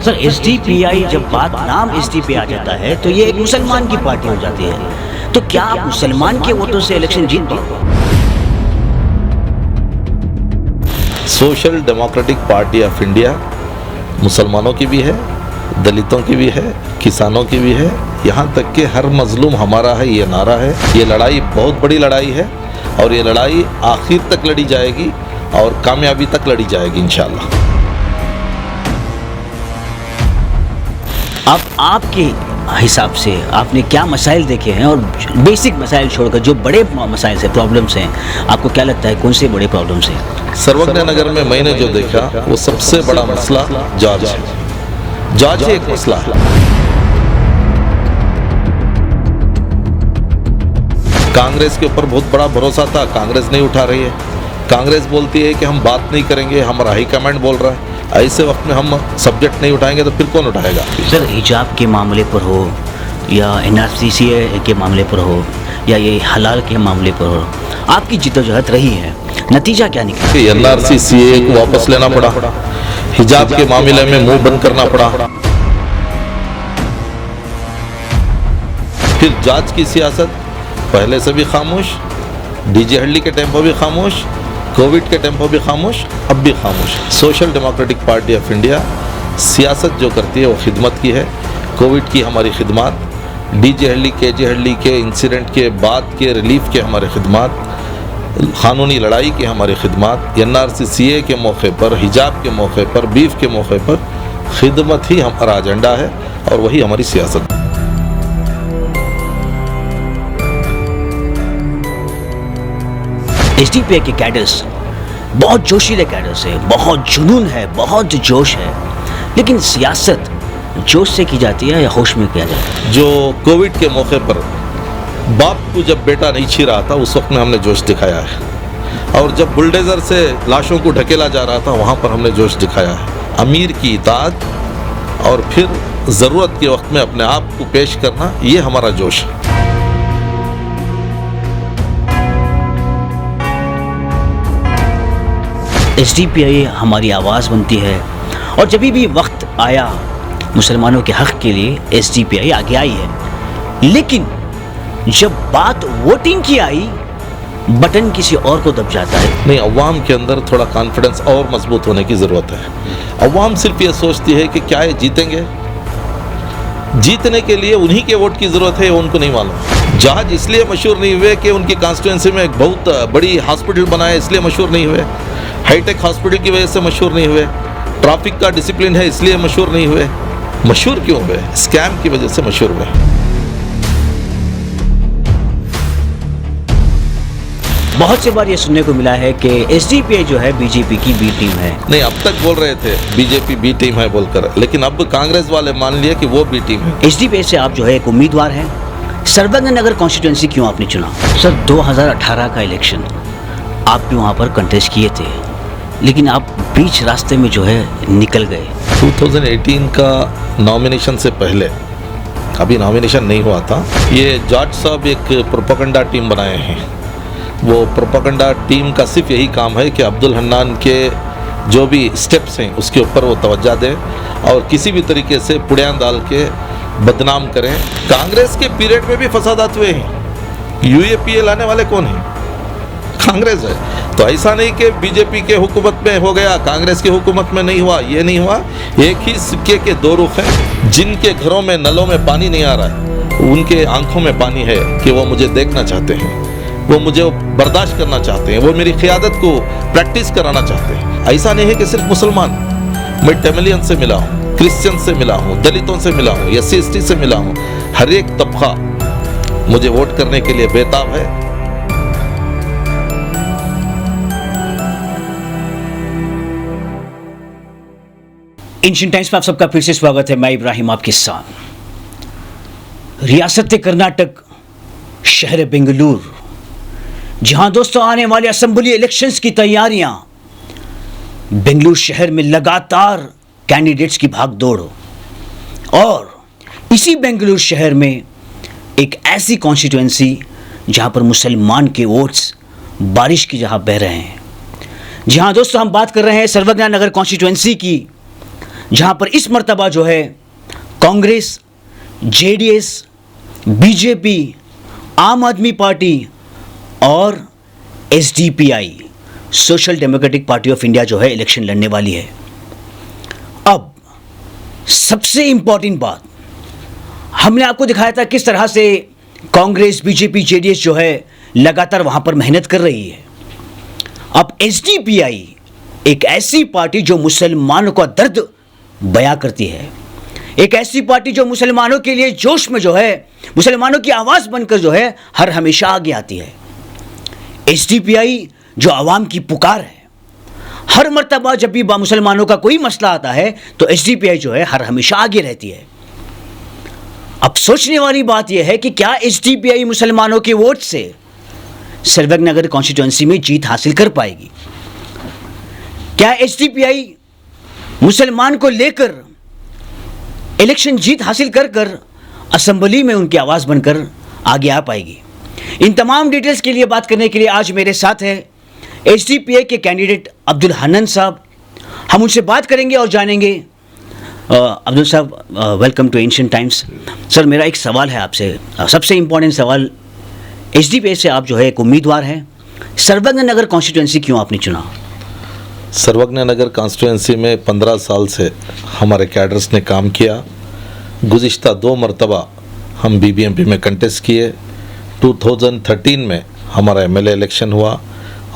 Sir SDPI जब बात नाम एसडीपीआई आ जाता है तो ये एक मुसलमान की पार्टी हो जाती है, तो क्या आप मुसलमान के वोटों से इलेक्शन जीत पाओगे? Social democratic party of India मुसलमानों की भी है, दलितों की भी है, किसानों की भी है, यहाँ तक कि हर मजलूम हमारा है, ये नारा है। ये लड़ाई बहुत बड़ी लड़ाई है और ये लड़ाई आखिर तक लड़ी जाएगी और कामयाबी तक लड़ी जाएगी इंशाअल्लाह। अब आपके हिसाब से आपने क्या मसाइल देखे हैं, और बेसिक मसाइल छोड़कर जो बड़े मसाइल से प्रॉब्लम्स हैं, आपको क्या लगता है कौन से बड़े प्रॉब्लम्स हैं? सर्वज्ञ नगर में मैंने जो देखा वो सबसे बड़ा मसला जॉर्ज है। जॉर्ज ही एक मसला है। कांग्रेस के ऊपर बहुत बड़ा भरोसा था, कांग्रेस नहीं उठा रही है। कांग्रेस बोलती है कि हम बात नहीं करेंगे, हमारा हाईकमांड बोल रहा है। ऐसे वक्त में हम सब्जेक्ट नहीं उठाएंगे तो फिर कौन उठाएगा? सर हिजाब के मामले पर हो या एनआरसी के मामले पर हो या ये हलाल के मामले पर हो, आपकी जिद्दोजहद रही है, नतीजा क्या निकला? एनआरसी सीए को वापस लेना पड़ा, हिजाब के मामले में मुंह बंद करना पड़ा, फिर जांच की सियासत पहले से भी खामोश, डीजे हल्ली के टेम्पो भी खामोश, कोविड के टेम्पो भी खामोश, अब भी खामोश। Social democratic party of India सियासत जो करती है वो खिदमत की है। कोविड की हमारी खिदमत, डीजे हल्ली केजे हल्ली के इंसिडेंट के बाद के रिलीफ के हमारे खिदमत, कानूनी लड़ाई की हमारी खिदमत, एनआरसी सीए के मौके पर, हिजाब के मौके पर, बीफ के मौके पर खिदमत ही हमारा एजेंडा है और वही हमारी सियासत है। एसडीपीआई के कैडर्स बहुत जोशीले कैडर्स है, बहुत जुनून है, बहुत जोश है, लेकिन सियासत जोश से की जाती है या होश में किया जाता है? जो कोविड के मौके पर बाप को जब बेटा नहीं छी रहा था उस वक्त में हमने जोश दिखाया है, और जब बुलडोजर से लाशों को ढकेला जा रहा था वहाँ पर हमने जोश दिखाया है। अमीर की इताअत और फिर ज़रूरत के वक्त में अपने आप को पेश करना, ये हमारा जोश है। एसडीपीआई हमारी आवाज़ बनती है, और जब भी वक्त आया मुसलमानों के हक़ के लिए एसडीपीआई आगे आई है, लेकिन जब बात वोटिंग की आई बटन किसी और को दब जाता है। नहीं, अवाम के अंदर थोड़ा कॉन्फिडेंस और मजबूत होने की ज़रूरत है। अवाम सिर्फ ये सोचती है कि क्या ये जीतेंगे, जीतने के लिए उन्हीं के वोट की ज़रूरत है, उनको नहीं मालूम। जहाज इसलिए मशहूर नहीं हुए कि उनकी कॉन्स्टिट्यूंसी में एक बहुत बड़ी हॉस्पिटल बनाए इसलिए मशहूर नहीं हुए, हाईटेक हॉस्पिटल की वजह से मशहूर नहीं हुए, ट्रैफिक का डिसिप्लिन है इसलिए मशहूर नहीं हुए। मशहूर क्यों हुए? स्कैम की वजह से मशहूर हुए। बहुत से बार ये सुनने को मिला है कि एसडीपीआई जो है बीजेपी की बी टीम है। नहीं, अब तक बोल रहे थे बीजेपी बी टीम है बोलकर, लेकिन अब कांग्रेस वाले मान लिए कि वो बी टीम है। एसडीपीआई से आप जो है एक उम्मीदवार हैं, सर्वज्ञ नगर कॉन्स्टिट्यूंसी क्यों आपने चुना? सर 2018 का इलेक्शन आप भी वहाँ पर कंटेस्ट किए थे, लेकिन आप बीच रास्ते में जो है निकल गए। 2018 का नॉमिनेशन से पहले, अभी नॉमिनेशन नहीं हुआ था, ये जॉर्ज साहब एक प्रोपेगेंडा टीम बनाए हैं। वो प्रोपेगेंडा टीम का सिर्फ यही काम है कि अब्दुल हन्नान के जो भी स्टेप्स हैं उसके ऊपर वो तवज्जो दें और किसी भी तरीके से पुड़ियान डाल के बदनाम करें। कांग्रेस के पीरियड में भी फसादात हुए हैं। यूएपीए लाने वाले कौन हैं? कांग्रेस है। तो ऐसा नहीं कि बीजेपी के हुकूमत में हो गया, कांग्रेस की हुकूमत में नहीं हुआ, ये नहीं हुआ। एक ही सिक्के के दो रुख हैं। जिनके घरों में नलों में पानी नहीं आ रहा है, उनके आंखों में पानी है कि वो मुझे देखना चाहते हैं, वो मुझे बर्दाश्त करना चाहते हैं, वो मेरी क़ियादत को प्रैक्टिस कराना चाहते हैं। ऐसा नहीं है कि सिर्फ मुसलमान, मैं तमिलियन से मिला हूँ, क्रिश्चियन से मिला हूँ, दलितों से मिला हूँ, एससी एसटी से मिला हूँ। हर एक तबका मुझे वोट करने के लिए बेताब है। एशियन टाइम्स में आप सबका फिर से स्वागत है। मैं इब्राहिम आपके साथ। रियासत कर्नाटक, शहर बेंगलुरु, जहां दोस्तों आने वाले असेंबली इलेक्शंस की तैयारियां, बेंगलुरु शहर में लगातार कैंडिडेट्स की भागदौड़, और इसी बेंगलुरु शहर में एक ऐसी कॉन्स्टिट्यूएंसी जहां पर मुसलमान के वोट्स बारिश की जहां बह रहे हैं। जहां दोस्तों हम बात कर रहे हैं सर्वज्ञ नगर कॉन्स्टिट्यूएंसी की, जहां पर इस मर्तबा जो है कांग्रेस, जेडीएस, बीजेपी, आम आदमी पार्टी और SDPI social democratic party of India जो है इलेक्शन लड़ने वाली है। अब सबसे इंपॉर्टेंट बात, हमने आपको दिखाया था किस तरह से कांग्रेस, बीजेपी, जेडीएस जो है लगातार वहां पर मेहनत कर रही है। अब एसडीपीआई एक ऐसी पार्टी जो मुसलमानों का दर्द बयां करती है, एक ऐसी पार्टी जो मुसलमानों के लिए जोश में जो है मुसलमानों की आवाज़ बनकर जो है हर हमेशा आगे आती है। एसडीपीआई जो आवाम की पुकार है, हर मर्तबा जब भी मुसलमानों का कोई मसला आता है तो एसडीपीआई जो है हर हमेशा आगे रहती है। अब सोचने वाली बात यह है कि क्या एसडीपीआई मुसलमानों के वोट से सर्वगनगर कॉन्स्टिट्यूएंसी में जीत हासिल कर पाएगी? क्या एसडीपीआई मुसलमान को लेकर इलेक्शन जीत हासिल कर कर असेंबली में उनकी आवाज़ बनकर आगे आ पाएगी? इन तमाम डिटेल्स के लिए बात करने के लिए आज मेरे साथ हैं एसडीपीआई के कैंडिडेट अब्दुल हन्नान साहब। हम उनसे बात करेंगे और जानेंगे। अब्दुल साहब, welcome to ancient times. Sir, मेरा एक सवाल है आपसे, सबसे इम्पोर्टेंट सवाल। एसडीपीआई से आप जो है एक उम्मीदवार हैं, सर्वगनगर कॉन्स्टिट्यूएंसी क्यों आपने चुना? सर्वगनगर कॉन्स्टिट्यूएंसी में 15 साल से हमारे कैडर्स ने काम किया। गुज़िश्ता 2 मरतबा हम बीबीएमपी में कंटेस्ट किए। 2013 में हमारा एमएलए इलेक्शन हुआ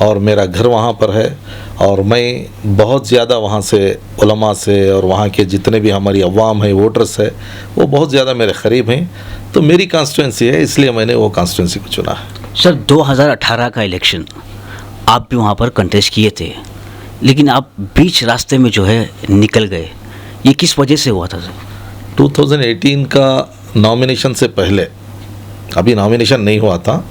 और मेरा घर वहाँ पर है और मैं बहुत ज़्यादा वहाँ से उलमा से और वहाँ के जितने भी हमारी अवाम है, वोटर्स है, वो बहुत ज़्यादा मेरे करीब हैं। तो मेरी कॉन्स्टिट्यूएंसी है, इसलिए मैंने वो कॉन्स्टिट्यूएंसी को चुना है। सर, 2018 का इलेक्शन आप भी वहाँ पर कंटेस्ट किए थे, लेकिन आप बीच रास्ते में जो है निकल गए, ये किस वजह से हुआ था सर? 2018 का नॉमिनेशन से पहले, अभी नॉमिनेशन नहीं हुआ था,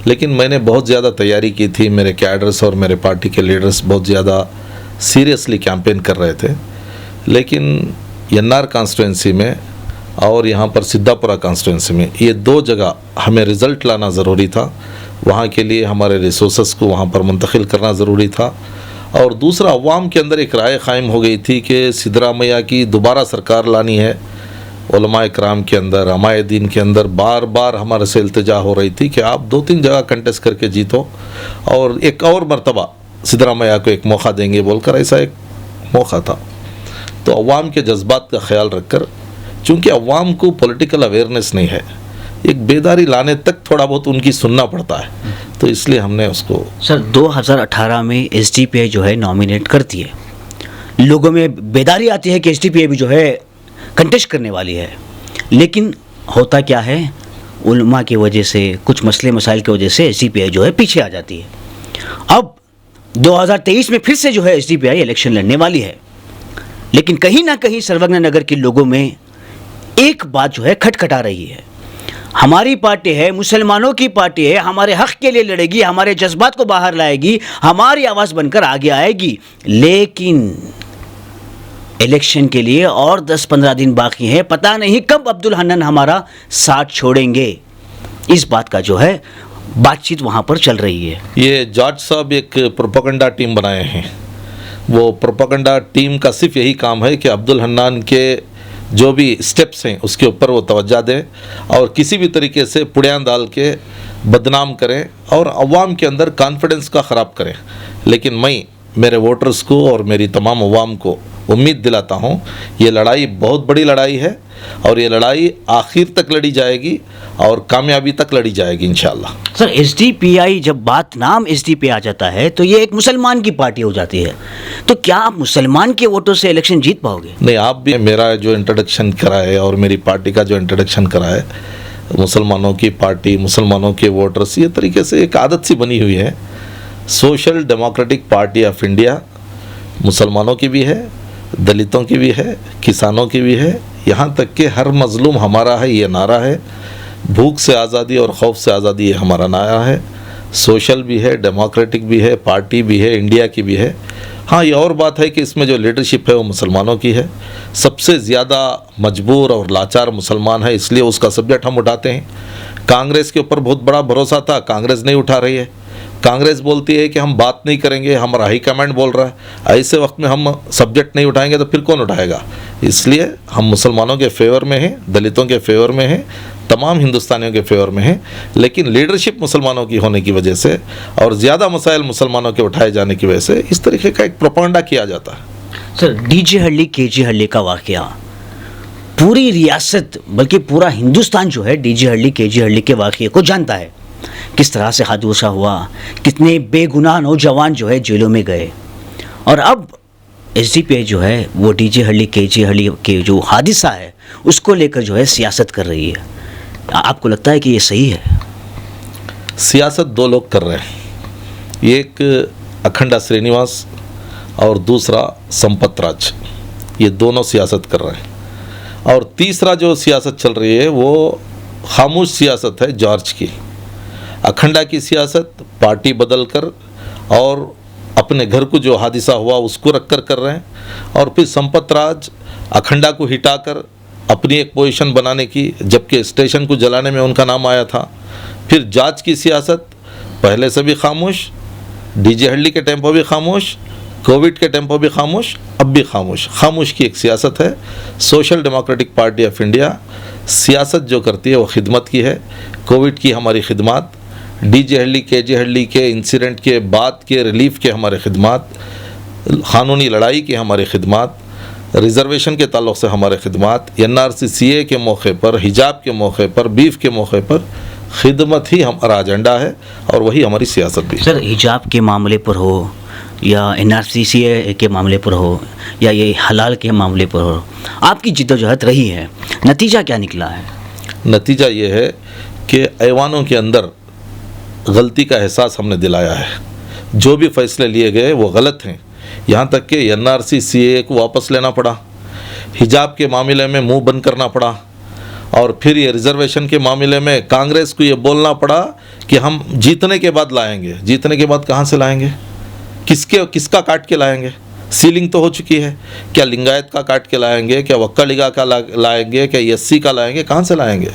लेकिन मैंने बहुत ज़्यादा तैयारी की थी। मेरे कैडर्स और मेरे पार्टी के लीडर्स बहुत ज़्यादा सीरियसली कैंपेन कर रहे थे। लेकिन एनआर कॉन्स्टिट्यूएंसी में और यहाँ पर सिद्धापुरा कॉन्स्टिट्यूएंसी में, ये 2 जगह हमें रिज़ल्ट लाना ज़रूरी था। वहाँ के लिए हमारे रिसोर्सेस को वहाँ पर मुंतकिल करना ज़रूरी था। और दूसरा, अवाम के अंदर एक राय कायम हो गई थी कि सिद्धरामैया की दोबारा सरकार लानी है। उलमा इकराम के अंदर, हमारे दीन के अंदर बार बार हमारे से इल्तिजा हो रही थी कि आप 2-3 जगह कंटेस्ट करके जीतो और एक और मरतबा सिद्धरामैया को एक मौका देंगे बोलकर, ऐसा एक मौका था। तो अवाम के जज्बात का ख्याल रखकर, चूँकि अवाम को पॉलिटिकल अवेयरनेस नहीं है, एक बेदारी लाने तक थोड़ा बहुत उनकी सुनना पड़ता है, तो इसलिए हमने उसको। सर, 2018 में एसडीपीआई जो है नॉमिनेट करती है, लोगों में बेदारी आती है कि एसडीपीआई भी जो है कंटेस्ट करने वाली है, लेकिन होता क्या है, उलमा की वजह से, कुछ मसले मसाइल की वजह से एसडीपीआई जो है पीछे आ जाती है। अब 2023 में फिर से जो है एसडीपीआई इलेक्शन लड़ने वाली है, लेकिन कहीं ना कहीं सर्वगनगर के लोगों में एक बात जो है खटखटा रही है। हमारी पार्टी है, मुसलमानों की पार्टी है, हमारे हक के लिए लड़ेगी, हमारे जज्बात को बाहर लाएगी, हमारी आवाज़ बनकर आगे आएगी, लेकिन इलेक्शन के लिए और 10-15 दिन बाकी हैं, पता नहीं कब अब्दुल हन्नान हमारा साथ छोड़ेंगे। इस बात का जो है बातचीत वहाँ पर चल रही है। ये जॉर्ज साहब एक प्रोपेगेंडा टीम बनाए हैं। वो प्रोपेगेंडा टीम का सिर्फ यही काम है कि अब्दुल हन्नान के जो भी स्टेप्स हैं उसके ऊपर वो तवज्जो दें और किसी भी तरीके से पुड़ियाँ डाल के बदनाम करें और अवाम के अंदर कॉन्फिडेंस का ख़राब करें। लेकिन मैं मेरे वोटर्स को और मेरी तमाम अवाम को उम्मीद दिलाता हूँ, ये लड़ाई बहुत बड़ी लड़ाई है और ये लड़ाई आखिर तक लड़ी जाएगी और कामयाबी तक लड़ी जाएगी इंशाल्लाह। सर, एसडीपीआई, जब बात नाम एसडीपीआई आ जाता है तो ये एक मुसलमान की पार्टी हो जाती है, तो क्या आप मुसलमान के वोटों से इलेक्शन जीत पाओगे? नहीं, आप भी मेरा जो इंट्रोडक्शन करा है और मेरी पार्टी का जो इंट्रोडक्शन करा है, मुसलमानों की पार्टी, मुसलमानों के वोटर्स, ये तरीके से एक आदत सी बनी हुई है। Social democratic party of India मुसलमानों की भी है, दलितों की भी है, किसानों की भी है, यहाँ तक कि हर मज़लूम हमारा है, ये नारा है। भूख से आज़ादी और खौफ से आज़ादी, ये हमारा नारा है। सोशल भी है, डेमोक्रेटिक भी है, पार्टी भी है, इंडिया की भी है। हाँ, ये और बात है कि इसमें जो लीडरशिप है वो मुसलमानों की है। सबसे ज़्यादा मजबूर और लाचार मुसलमान है, इसलिए उसका सब्जेक्ट हम उठाते हैं। कांग्रेस के ऊपर बहुत बड़ा भरोसा था, कांग्रेस नहीं उठा रही है। कांग्रेस बोलती है कि हम बात नहीं करेंगे, हमारा हाई कमांड बोल रहा है, ऐसे वक्त में हम सब्जेक्ट नहीं उठाएंगे तो फिर कौन उठाएगा। इसलिए हम मुसलमानों के फेवर में हैं, दलितों के फेवर में हैं, तमाम हिंदुस्तानियों के फेवर में हैं, लेकिन लीडरशिप मुसलमानों की होने की वजह से और ज़्यादा मसाइल मुसलमानों के उठाए जाने की वजह से इस तरीके का एक प्रोपेगेंडा किया जाता है। सर, डीजे हल्ली केजे हल्ली का वाकया पूरी रियासत बल्कि पूरा हिंदुस्तान जो है डीजे हल्ली केजे हल्ली के वाकये को जानता है। किस तरह से हादसा हुआ, कितने बेगुनाह नौजवान जो है जेलों में गए, और अब एसडीपीआई जो है वो डीजे हल्ली केजे हल्ली के जो हादसा है उसको लेकर जो है सियासत कर रही है। आपको लगता है कि ये सही है? सियासत दो लोग कर रहे हैं, एक अखंडा श्रीनिवास और दूसरा संपत राज, ये दोनों सियासत कर रहे हैं। और तीसरा जो सियासत चल रही है वो खामोश सियासत है जॉर्ज की। अखंडा की सियासत पार्टी बदल कर और अपने घर को जो हादसा हुआ उसको रख कर रहे हैं, और फिर संपत राज अखंडा को हिटाकर अपनी एक पोजीशन बनाने की, जबकि स्टेशन को जलाने में उनका नाम आया था। फिर जॉर्ज की सियासत पहले से भी खामोश, डीजे हल्ली के टेम्पो भी खामोश, कोविड के टेम्पो भी खामोश, अब भी खामोश। खामोश की एक सियासत है। Social democratic party of India सियासत जो करती है वो खिदमत की है। कोविड की हमारी खिदमत, डीजे हल्ली केजे हल्ली के इंसिडेंट के बाद के रिलीफ के हमारे खिदमत, क़ानूनी लड़ाई की हमारी खिदमत, रिज़र्वेशन के ताल्लुक़ से हमारे खिदमत, NRC CA के मौके पर, हिजाब के मौके पर, बीफ के मौके पर खिदमत ही हमारा एजेंडा है और वही हमारी सियासत भी है। सर, हिजाब के मामले पर हो या NRC CA के मामले पर हो या ये हलाल के मामले पर हो, आपकी जिद्दोजहद रही है, नतीजा क्या निकला है? नतीजा ये है कि ऐवानों के अंदर गलती का एहसास हमने दिलाया है। जो भी फैसले लिए गए वो गलत हैं। यहाँ तक कि NRC CA को वापस लेना पड़ा, हिजाब के मामले में मुंह बंद करना पड़ा, और फिर ये रिज़र्वेशन के मामले में कांग्रेस को ये बोलना पड़ा कि हम जीतने के बाद लाएंगे। जीतने के बाद कहाँ से लाएंगे? किसका काट के लाएंगे? सीलिंग तो हो चुकी है। क्या लिंगायत का काट के लाएंगे? क्या वक्का लीगा का लाएंगे? क्या SC का लाएंगे? कहाँ से लाएंगे?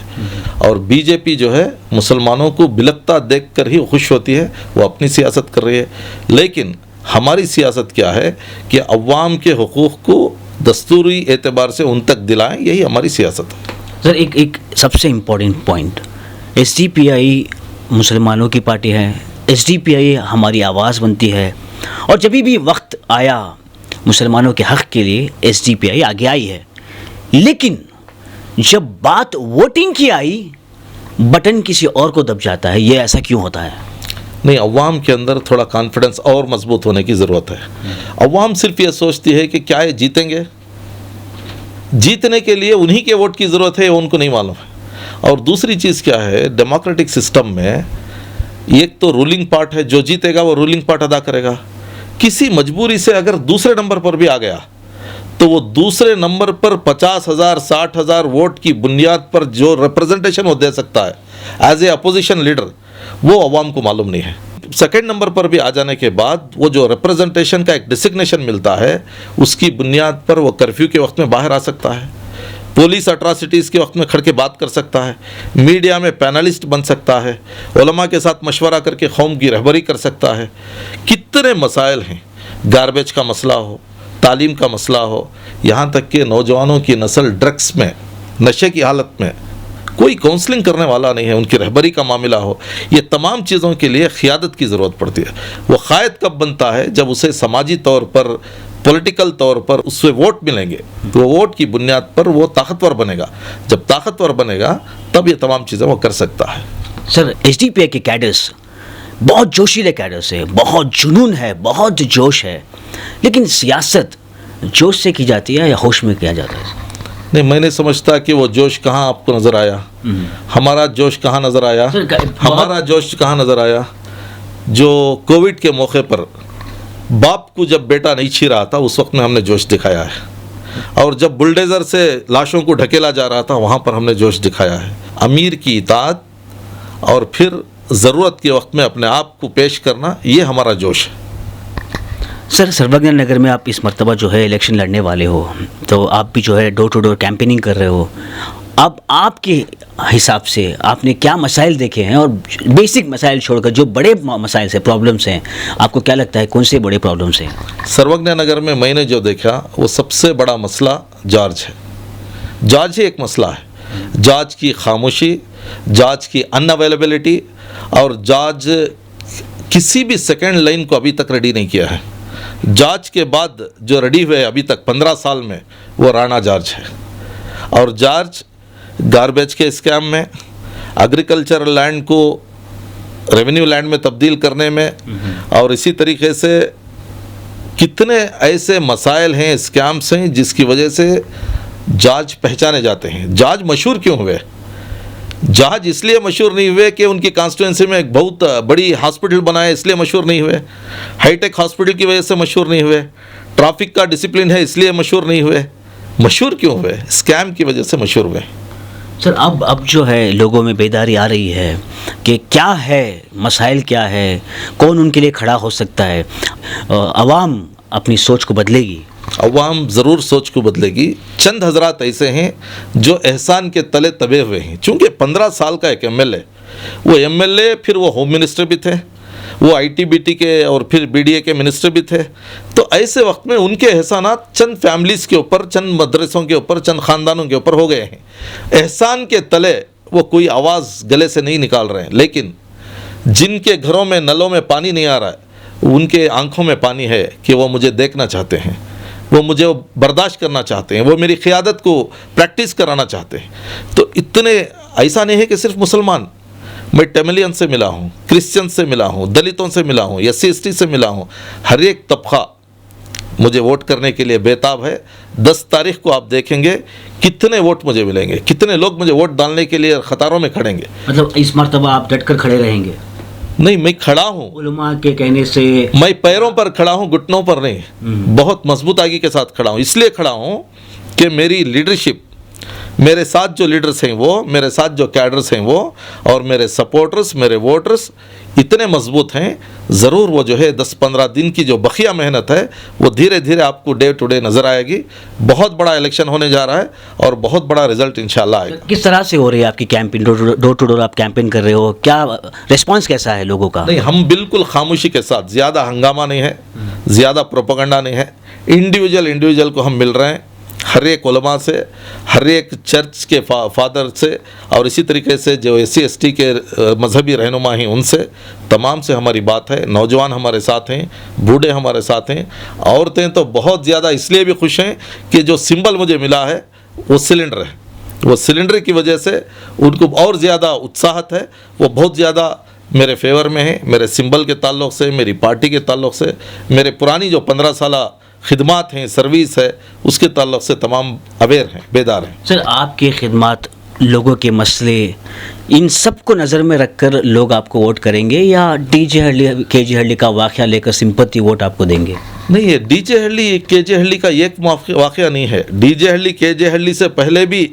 और बीजेपी जो है मुसलमानों को बिलकता देखकर ही खुश होती है, वो अपनी सियासत कर रही है। लेकिन हमारी सियासत क्या है कि अवाम के हुकूक़ को दस्तूरी एतबार से उन तक दिलाएं, यही हमारी सियासत है। सर, एक सबसे इम्पोर्टेंट पॉइंट, एसडीपीआई मुसलमानों की पार्टी है, एसडीपीआई हमारी आवाज़ बनती है, और जब भी वक्त आया मुसलमानों के हक़ के लिए एसडीपीआई आगे आई है। लेकिन जब बात वोटिंग की आई, बटन किसी और को दब जाता है। ये ऐसा क्यों होता है? नहीं, अवाम के अंदर थोड़ा कॉन्फिडेंस और मजबूत होने की ज़रूरत है। अवाम सिर्फ ये सोचती है कि क्या ये जीतेंगे, जीतने के लिए उन्हीं के वोट की ज़रूरत है, उनको नहीं मालूम है। और दूसरी चीज़ क्या है, डेमोक्रेटिक सिस्टम में एक तो रूलिंग पार्ट है, जो जीतेगा वो रूलिंग पार्ट अदा करेगा। किसी मजबूरी से अगर दूसरे नंबर पर भी आ गया तो वो दूसरे नंबर पर 50,000 60,000 वोट की बुनियाद पर जो रिप्रेजेंटेशन वो दे सकता है एज ए अपोजिशन लीडर, वो अवाम को मालूम नहीं है। सेकेंड नंबर पर भी आ जाने के बाद वो जो रिप्रेजेंटेशन का एक डिसिग्नेशन मिलता है, उसकी बुनियाद पर वो कर्फ्यू के वक्त में बाहर आ सकता है, पुलिस अट्रॉसिटीज़ के वक्त में खड़ के बात कर सकता है, मीडिया में पैनलिस्ट बन सकता है, उलमा के साथ मशवरा करके कौम की रहबरी कर सकता है। कितने मसाइल हैं, गार्बेज का मसला हो, तालीम का मसला हो, यहाँ तक कि नौजवानों की नस्ल ड्रग्स में, नशे की हालत में कोई काउंसलिंग करने वाला नहीं है, उनकी रहबरी का मामला हो, ये तमाम चीज़ों के लिए क़ियादत की ज़रूरत पड़ती है। वो क़ायद कब बनता है? जब उसे समाजी तौर पर, पॉलिटिकल तौर पर उससे वोट मिलेंगे, तो वो वोट की बुनियाद पर वो ताकतवर बनेगा। जब ताकतवर बनेगा तब ये तमाम चीज़ें वो कर सकता है। सर, एसडीपीआई के कैडर्स बहुत जोशीले कैडर्स है, बहुत जुनून है, बहुत जोश है, लेकिन सियासत जोश से की जाती है या होश में किया जाता है? नहीं, मैं नहीं समझता कि वो जोश कहाँ आपको नज़र आया। हमारा जोश कहाँ नज़र आया? हमारा जोश कहाँ नज़र आया? जो कोविड के मौके पर बाप को जब बेटा नहीं छी रहा था, उस वक्त में हमने जोश दिखाया है। और जब बुलडोज़र से लाशों को ढकेला जा रहा था, वहाँ पर हमने जोश दिखाया है। अमीर की इताअत और फिर ज़रूरत के वक्त में अपने आप को पेश करना, ये हमारा जोश है। सर, सर्वज्ञ नगर में आप इस मर्तबा जो है इलेक्शन लड़ने वाले हो, तो आप भी जो है डोर टू डोर कैंपेनिंग कर रहे हो। अब आपकी हिसाब से आपने क्या मसाइल देखे हैं, और बेसिक मसाइल छोड़कर जो बड़े मसाइल से प्रॉब्लम्स हैं, आपको क्या लगता है कौन से बड़े प्रॉब्लम्स हैं? सर्वज्ञ नगर में मैंने जो देखा वो सबसे बड़ा मसला जॉर्ज है। जॉर्ज ही एक मसला है। जॉर्ज की खामोशी, जॉर्ज की अनअवेलेबिलिटी, और जॉर्ज किसी भी सेकेंड लाइन को अभी तक रेडी नहीं किया है। जॉर्ज के बाद जो रेडी हुए अभी तक 15 साल में, वो राणा जॉर्ज है। और जॉर्ज गार्बेज के स्कैम में, एग्रीकल्चरल लैंड को रेवेन्यू लैंड में तब्दील करने में, और इसी तरीके से कितने ऐसे मसाइल हैं, स्कैम्स हैं, जिसकी वजह से जॉर्ज पहचाने जाते हैं। जॉर्ज मशहूर क्यों हुए? जॉर्ज इसलिए मशहूर नहीं हुए कि उनकी कॉन्स्टिट्यूंसी में एक बहुत बड़ी हॉस्पिटल बनाए, इसलिए मशहूर नहीं हुए। हाईटेक हॉस्पिटल की वजह से मशहूर नहीं हुए। ट्रैफिक का डिसिप्लिन है इसलिए मशहूर नहीं हुए। मशहूर क्यों हुए? स्कैम की वजह से मशहूर हुए। सर अब जो है लोगों में बेदारी आ रही है कि क्या है मसाइल, क्या है, कौन उनके लिए खड़ा हो सकता है, आवाम अपनी सोच को बदलेगी? अवाम ज़रूर सोच को बदलेगी। चंद हजरात ऐसे हैं जो एहसान के तले दबे हुए हैं। चूँकि 15 साल का एक एमएलए, वो एमएलए फिर वो होम मिनिस्टर भी थे, वो आईटीबीटी के और फिर बीडीए के मिनिस्टर भी थे। तो ऐसे वक्त में उनके एहसानात चंद फैमिलीज़ के ऊपर, चंद मदरसों के ऊपर, चंद ख़ानदानों के ऊपर हो गए हैं। एहसान के तले वो कोई आवाज़ गले से नहीं निकाल रहे हैं। लेकिन जिनके घरों में नलों में पानी नहीं आ रहा है, उनके आंखों में पानी है कि वो मुझे देखना चाहते हैं, वो मुझे बर्दाश्त करना चाहते हैं, वो मेरी क़ियादत को प्रैक्टिस कराना चाहते हैं। तो इतने, ऐसा नहीं है कि सिर्फ मुसलमान, मैं तमिलियन से मिला हूँ, क्रिश्चियन से मिला हूँ, दलितों से मिला हूँ, SC/ST से मिला हूँ। हर एक तबका मुझे वोट करने के लिए बेताब है। 10 तारीख को आप देखेंगे कितने वोट मुझे मिलेंगे, कितने लोग मुझे वोट डालने के लिए कतारों में खड़ेंगे। मतलब इस मर्तबा आप डटकर खड़े रहेंगे? नहीं, मैं खड़ा हूँ, उलमा के कहने से मैं पैरों पर खड़ा हूँ, घुटनों पर नहीं। बहुत मजबूताई के साथ खड़ा हूँ। इसलिए खड़ा हूँ कि मेरी लीडरशिप, मेरे साथ जो लीडर्स हैं वो, मेरे साथ जो कैडर्स हैं वो, और मेरे सपोर्टर्स, मेरे वोटर्स इतने मजबूत हैं। ज़रूर वो जो है 10-15 दिन की जो बखिया मेहनत है वो धीरे धीरे आपको डे टू डे नज़र आएगी। बहुत बड़ा इलेक्शन होने जा रहा है और बहुत बड़ा रिजल्ट इंशाल्लाह आएगा। किस तरह से हो रही है आपकी कैंपेन? डोर टू डोर आप कैंपेन कर रहे हो, क्या रिस्पांस कैसा है लोगों का? नहीं, हम बिल्कुल खामोशी के साथ, ज़्यादा हंगामा नहीं है, ज़्यादा प्रोपेगेंडा नहीं है। इंडिविजुअल को हम मिल रहे हैं, हर एक उलमा से, हर एक चर्च के फादर से, और इसी तरीके से जो SC/ST के मजहबी रहनुमा हैं उनसे, तमाम से हमारी बात है। नौजवान हमारे साथ हैं, बूढ़े हमारे साथ हैं, औरतें तो बहुत ज़्यादा इसलिए भी खुश हैं कि जो सिंबल मुझे मिला है वो सिलेंडर है। वो सिलेंडर की वजह से उनको और ज़्यादा उत्साहत है। वो बहुत ज़्यादा मेरे फेवर में है, मेरे सिंबल के ताल्लुक़ से, मेरी पार्टी के ताल्लुक़ से, मेरे पुरानी जो 15 साल खिदमात हैं, सर्विस है, उसके ताल्लुक़ से तमाम अवेयर हैं, बेदार हैं। सर, आपकी खिदमत, लोगों के मसले, इन सब को नज़र में रखकर लोग आपको वोट करेंगे या DJ हल्ली, KJ हल्ली का वाक़या लेकर सिंपत्ति वोट आपको देंगे? नहीं, ये DJ हल्ली, KJ हल्ली का एक वाक़या नहीं है। DJ हल्ली, KJ हल्ली से पहले भी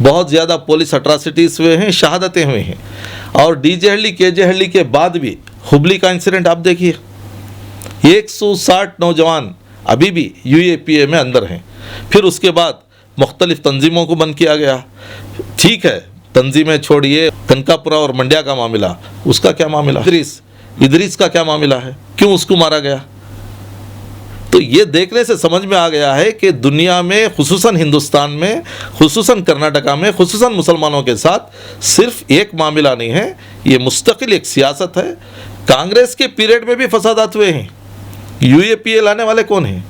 बहुत ज़्यादा पुलिस अट्रॉसिटीज़ हुए हैं, शहादतें हुई हैं। और DJ हल्ली, KJ हल्ली के बाद भी हुबली का इंसिडेंट आप देखिए, 160 नौजवान अभी भी UAPA में अंदर हैं। फिर उसके बाद मुख्तलिफ तंजीमों को बंद किया गया। ठीक है, तंजीमें छोड़िए, कनकापुरा और मंड्या का मामला, उसका क्या मामला? इदरीस का क्या मामला है? क्यों उसको मारा गया? तो ये देखने से समझ में आ गया है कि दुनिया में, खुसूसन हिंदुस्तान में, खुसूसन कर्नाटका में, खुसूसन मुसलमानों के साथ सिर्फ एक मामला नहीं है, ये मुस्तकिल एक सियासत है। कांग्रेस के पीरियड में भी फसादात हुए हैं। UAPA लाने वाले कौन हैं?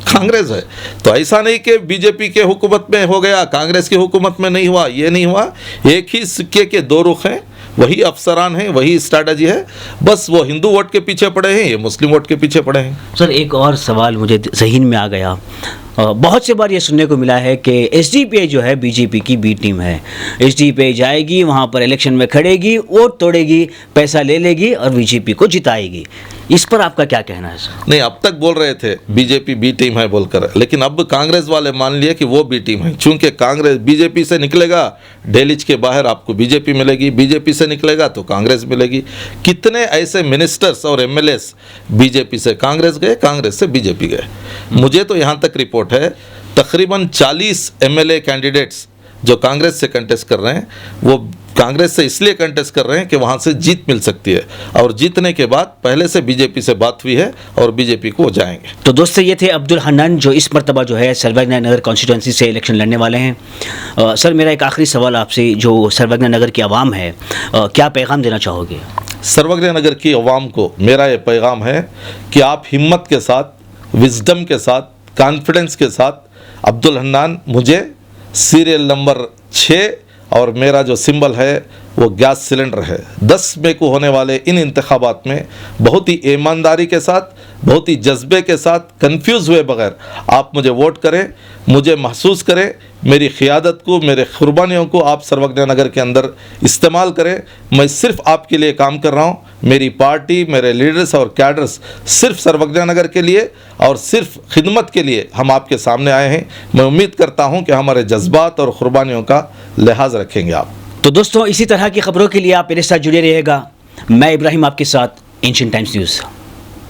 कांग्रेस है। तो ऐसा नहीं कि बीजेपी के हुकूमत में हो गया, कांग्रेस की हुकूमत में नहीं हुआ, ये नहीं हुआ। एक ही सिक्के के दो रुख हैं, वही अफसरान हैं, वही स्ट्रैटेजी है। बस वो हिंदू वोट के पीछे पड़े हैं, ये मुस्लिम वोट के पीछे पड़े हैं। सर, एक और सवाल मुझे ज़हन में आ गया। बहुत से बार ये सुनने को मिला है कि SDPI जो है बीजेपी की बी टीम है। SDPI जाएगी, वहाँ पर इलेक्शन में खड़ेगी, वोट तोड़ेगी, पैसा ले लेगी और बीजेपी को जिताएगी। इस पर आपका क्या कहना है सर? नहीं, अब तक बोल रहे थे बीजेपी बी टीम है बोलकर, लेकिन अब कांग्रेस वाले मान लिए कि वो बी टीम है। चूंकि कांग्रेस बीजेपी से निकलेगा, डेलीज के बाहर आपको बीजेपी मिलेगी, बीजेपी से निकलेगा तो कांग्रेस मिलेगी। कितने ऐसे मिनिस्टर्स और MLAs बीजेपी से कांग्रेस गए, कांग्रेस से बीजेपी गए। मुझे तो यहाँ तक रिपोर्ट है, तकरीबन 40 MLA कैंडिडेट्स जो कांग्रेस से कंटेस्ट कर रहे हैं वो कांग्रेस से इसलिए कंटेस्ट कर रहे हैं कि वहाँ से जीत मिल सकती है, और जीतने के बाद पहले से बीजेपी से बात हुई है और बीजेपी को वो जाएंगे। तो दोस्तों ये थे अब्दुल हन्नान जो इस मरतबा जो है सर्वज्ञ नगर कॉन्स्टिट्यूंसी से इलेक्शन लड़ने वाले हैं। सर मेरा एक आखिरी सवाल आपसे, जो सर्वज्ञ नगर की आवाम है क्या पैगाम देना चाहोगे? सर्वज्ञ नगर की आवाम को मेरा ये पैगाम है कि आप हिम्मत के साथ, विजडम के साथ, कॉन्फिडेंस के साथ अब्दुल हन्नान, मुझे सीरियल नंबर 6 और मेरा जो सिंबल है वो गैस सिलेंडर है, 10 मई को होने वाले इन इंतखाबात में बहुत ही ईमानदारी के साथ, बहुत ही जज्बे के साथ, कंफ्यूज हुए बगैर आप मुझे वोट करें, मुझे महसूस करें, मेरी क़ियादत को, मेरे कुर्बानियों को आप सर्वज्ञ नगर के अंदर इस्तेमाल करें। मैं सिर्फ आपके लिए काम कर रहा हूँ, मेरी पार्टी, मेरे लीडर्स और कैडर्स सिर्फ सर्वज्ञ नगर के लिए और सिर्फ खिदमत के लिए हम आपके सामने आए हैं। मैं उम्मीद करता हूँ कि हमारे जज्बात और कुर्बानियों का लिहाज रखेंगे आप। तो दोस्तों इसी तरह की खबरों के लिए आप मेरे साथ जुड़े रहिएगा। मैं इब्राहिम आपके साथ, एशियन टाइम्स न्यूज़।